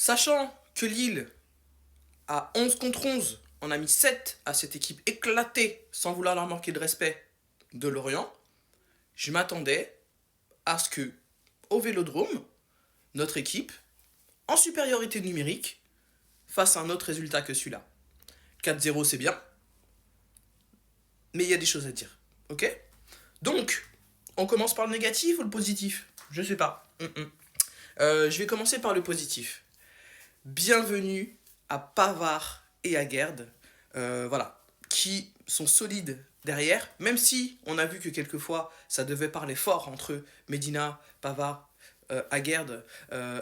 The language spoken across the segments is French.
Sachant que Lille, à 11 contre 11, on a mis 7 à cette équipe éclatée, sans vouloir leur manquer de respect, de Lorient, je m'attendais à ce que, au Vélodrome, notre équipe, en supériorité numérique, fasse un autre résultat que celui-là. 4-0, c'est bien, mais il y a des choses à dire. Ok? Donc, on commence par le négatif ou le positif? Je sais pas. Je vais commencer par le positif. Bienvenue à Pavard et à Guerd, voilà, qui sont solides derrière, même si on a vu que quelquefois ça devait parler fort entre Medina, Pavard, Aguerd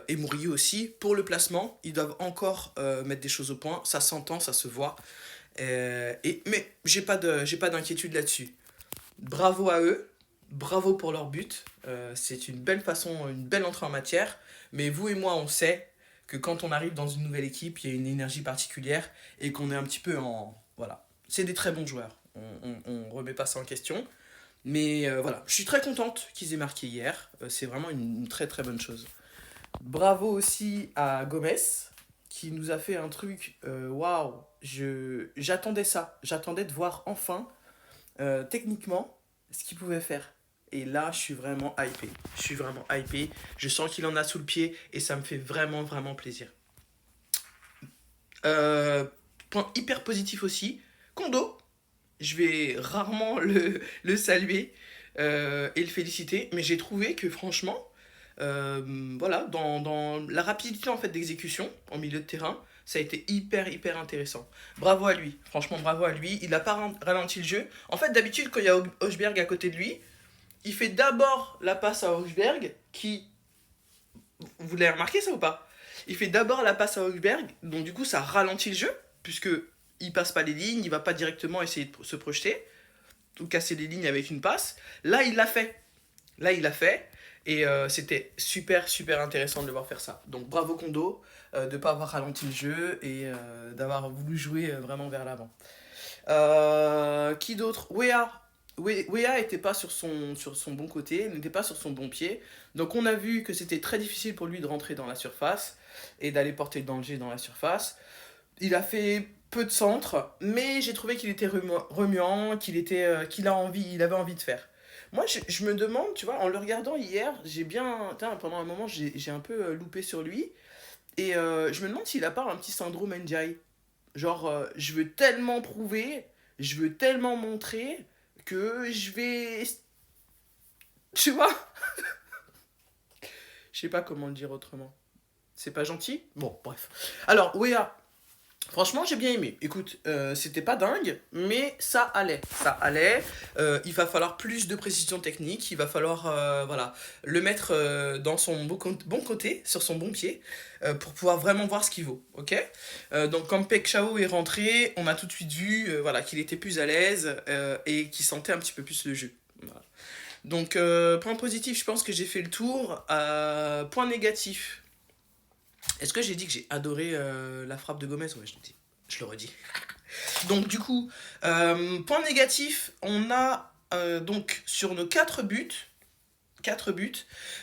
et Murillo aussi. Pour le placement, ils doivent encore mettre des choses au point, ça s'entend, ça se voit. Mais j'ai pas d'inquiétude là-dessus. Bravo à eux, bravo pour leur but. C'est une belle façon, une belle entrée en matière. Mais vous et moi, on sait que quand on arrive dans une nouvelle équipe, il y a une énergie particulière et qu'on est un petit peu en... Voilà. C'est des très bons joueurs. On remet pas ça en question. Mais voilà, je suis très contente qu'ils aient marqué hier. C'est vraiment une très très bonne chose. Bravo aussi à Gomez qui nous a fait un truc. Waouh, j'attendais ça. J'attendais de voir enfin techniquement ce qu'il pouvait faire. Et là, je suis vraiment hypé. Je suis vraiment hypé. Je sens qu'il en a sous le pied et ça me fait vraiment, vraiment plaisir. Euh, Point hyper positif aussi. Kondo, je vais rarement le saluer et le féliciter, mais j'ai trouvé que franchement, voilà, dans la rapidité en fait d'exécution en milieu de terrain, ça a été hyper hyper intéressant. Bravo à lui, franchement bravo à lui. Il n'a pas ralenti le jeu. En fait, d'habitude, quand il y a Hochberg à côté de lui, il fait d'abord la passe à Hochberg, qui... Vous l'avez remarqué ça ou pas? Il fait d'abord la passe à Hochberg, donc du coup ça ralentit le jeu, puisque il passe pas les lignes, il va pas directement essayer de se projeter, ou casser les lignes avec une passe. Là il l'a fait. Là il l'a fait, et c'était super super intéressant de le voir faire ça. Donc bravo Kondo, de pas avoir ralenti le jeu, et d'avoir voulu jouer vraiment vers l'avant. Qui d'autre? Wea était pas sur son bon côté, n'était pas sur son bon pied. Donc on a vu que c'était très difficile pour lui de rentrer dans la surface et d'aller porter le danger dans la surface. Il a fait peu de centres, mais j'ai trouvé qu'il était remuant, qu'il avait envie de faire. Moi, je me demande, tu vois, en le regardant hier, j'ai bien, pendant un moment, j'ai un peu loupé sur lui, et je me demande s'il a pas un petit syndrome NJ. Genre, je veux tellement prouver, je veux tellement montrer que je vais. Tu vois? Je sais pas comment le dire autrement. C'est pas gentil? Bon, bref. Alors, Wea, franchement, j'ai bien aimé. Écoute, c'était pas dingue, mais ça allait. Ça allait. Il va falloir plus de précision technique. Il va falloir voilà, le mettre dans son bon côté, sur son bon pied, pour pouvoir vraiment voir ce qu'il vaut. Ok? Donc, quand Pek Chao est rentré, on a tout de suite vu voilà, qu'il était plus à l'aise et qu'il sentait un petit peu plus le jeu. Voilà. Donc, point positif, je pense que j'ai fait le tour. Point négatif. Est-ce que j'ai dit que j'ai adoré la frappe de Gomez? Ouais, je l'ai dit. Je le redis. Donc du coup, point négatif, on a donc sur nos 4 buts,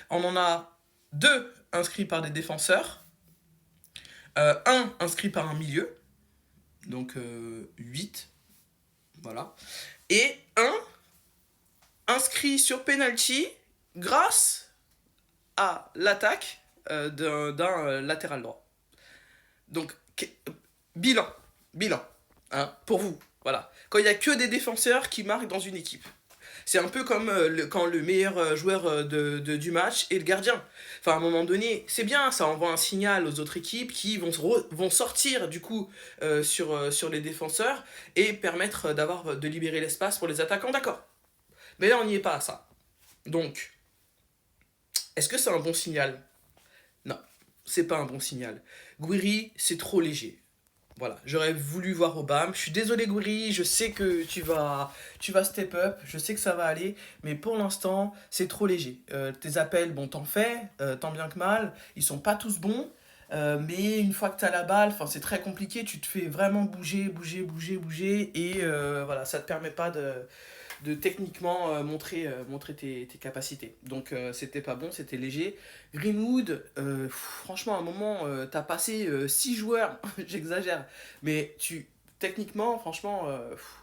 on en a 2 inscrits par des défenseurs, un inscrit par un milieu, donc 8, voilà, et un inscrit sur penalty grâce à l'attaque d'un latéral droit. Donc, bilan. Bilan. Hein, pour vous. Voilà. Quand il n'y a que des défenseurs qui marquent dans une équipe. C'est un peu comme quand le meilleur joueur du match est le gardien. Enfin, à un moment donné, c'est bien, ça envoie un signal aux autres équipes qui vont sortir du coup sur les défenseurs et permettre de libérer l'espace pour les attaquants, d'accord. Mais là, on n'y est pas à ça. Donc, est-ce que c'est un bon signal? Non, c'est pas un bon signal. Guiri, c'est trop léger. Voilà, j'aurais voulu voir Obama. Je suis désolé, Gouiri, je sais que tu vas step up, je sais que ça va aller, mais pour l'instant, c'est trop léger. Tes appels, bon, t'en fais, tant bien que mal, ils sont pas tous bons, mais une fois que t'as la balle, c'est très compliqué, tu te fais vraiment bouger, et voilà, ça te permet pas de techniquement montrer tes capacités. Donc c'était pas bon, c'était léger. Greenwood, franchement, à un moment, t'as passé 6 joueurs, j'exagère, mais techniquement, franchement,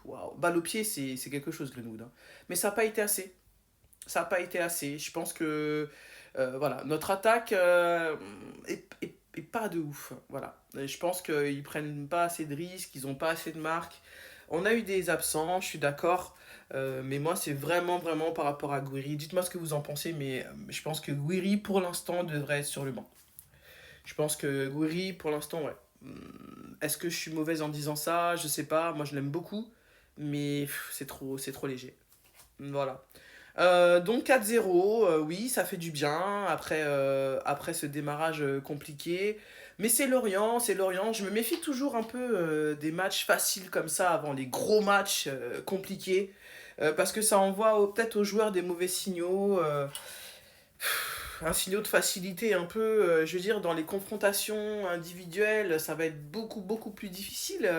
waouh, balle au pied, c'est quelque chose, Greenwood, hein. Mais ça n'a pas été assez. Ça n'a pas été assez. Je pense que voilà, notre attaque est pas de ouf. Voilà. Et je pense qu'ils prennent pas assez de risques, ils ont pas assez de marques. On a eu des absents, je suis d'accord. Mais moi, c'est vraiment par rapport à Guiri. Dites-moi ce que vous en pensez, mais je pense que Guiri, pour l'instant, devrait être sur le banc. Je pense que Guiri, pour l'instant, ouais. Est-ce que je suis mauvaise en disant ça? Je sais pas. Moi, je l'aime beaucoup. Mais c'est trop léger. Voilà. Donc 4-0, oui, ça fait du bien après ce démarrage compliqué. Mais c'est Lorient, c'est Lorient. Je me méfie toujours un peu des matchs faciles comme ça avant les gros matchs compliqués. Parce que ça envoie peut-être aux joueurs des mauvais signaux. Un signal de facilité un peu, je veux dire, dans les confrontations individuelles, ça va être beaucoup plus difficile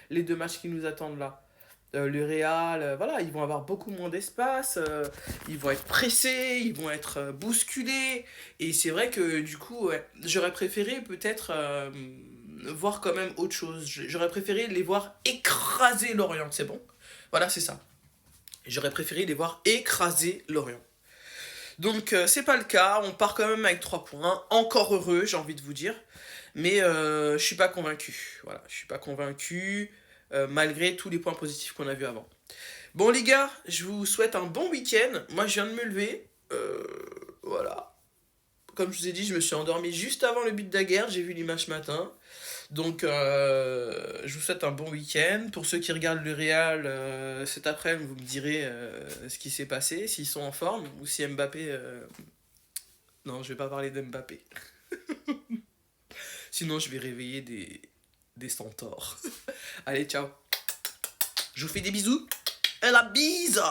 les deux matchs qui nous attendent là. Le Real, voilà, ils vont avoir beaucoup moins d'espace, ils vont être pressés, ils vont être bousculés. Et c'est vrai que du coup, ouais, j'aurais préféré peut-être voir quand même autre chose. J'aurais préféré les voir écraser Lorient, c'est bon? Voilà, c'est ça. J'aurais préféré les voir écraser Lorient. Donc c'est pas le cas, on part quand même avec 3 points, encore heureux j'ai envie de vous dire, mais je suis pas convaincu, voilà, je suis pas convaincu malgré tous les points positifs qu'on a vus avant. Bon les gars, je vous souhaite un bon week-end, moi je viens de me lever, voilà, comme je vous ai dit je me suis endormi juste avant le but de la guerre, j'ai vu l'image ce matin, donc je vous souhaite un bon week-end. Pour ceux qui regardent le Real cet après-midi, vous me direz ce qui s'est passé, s'ils sont en forme ou si Mbappé. Non, je vais pas parler d'Mbappé. Sinon, je vais réveiller des centaures. Allez, ciao. Je vous fais des bisous. Et la bise!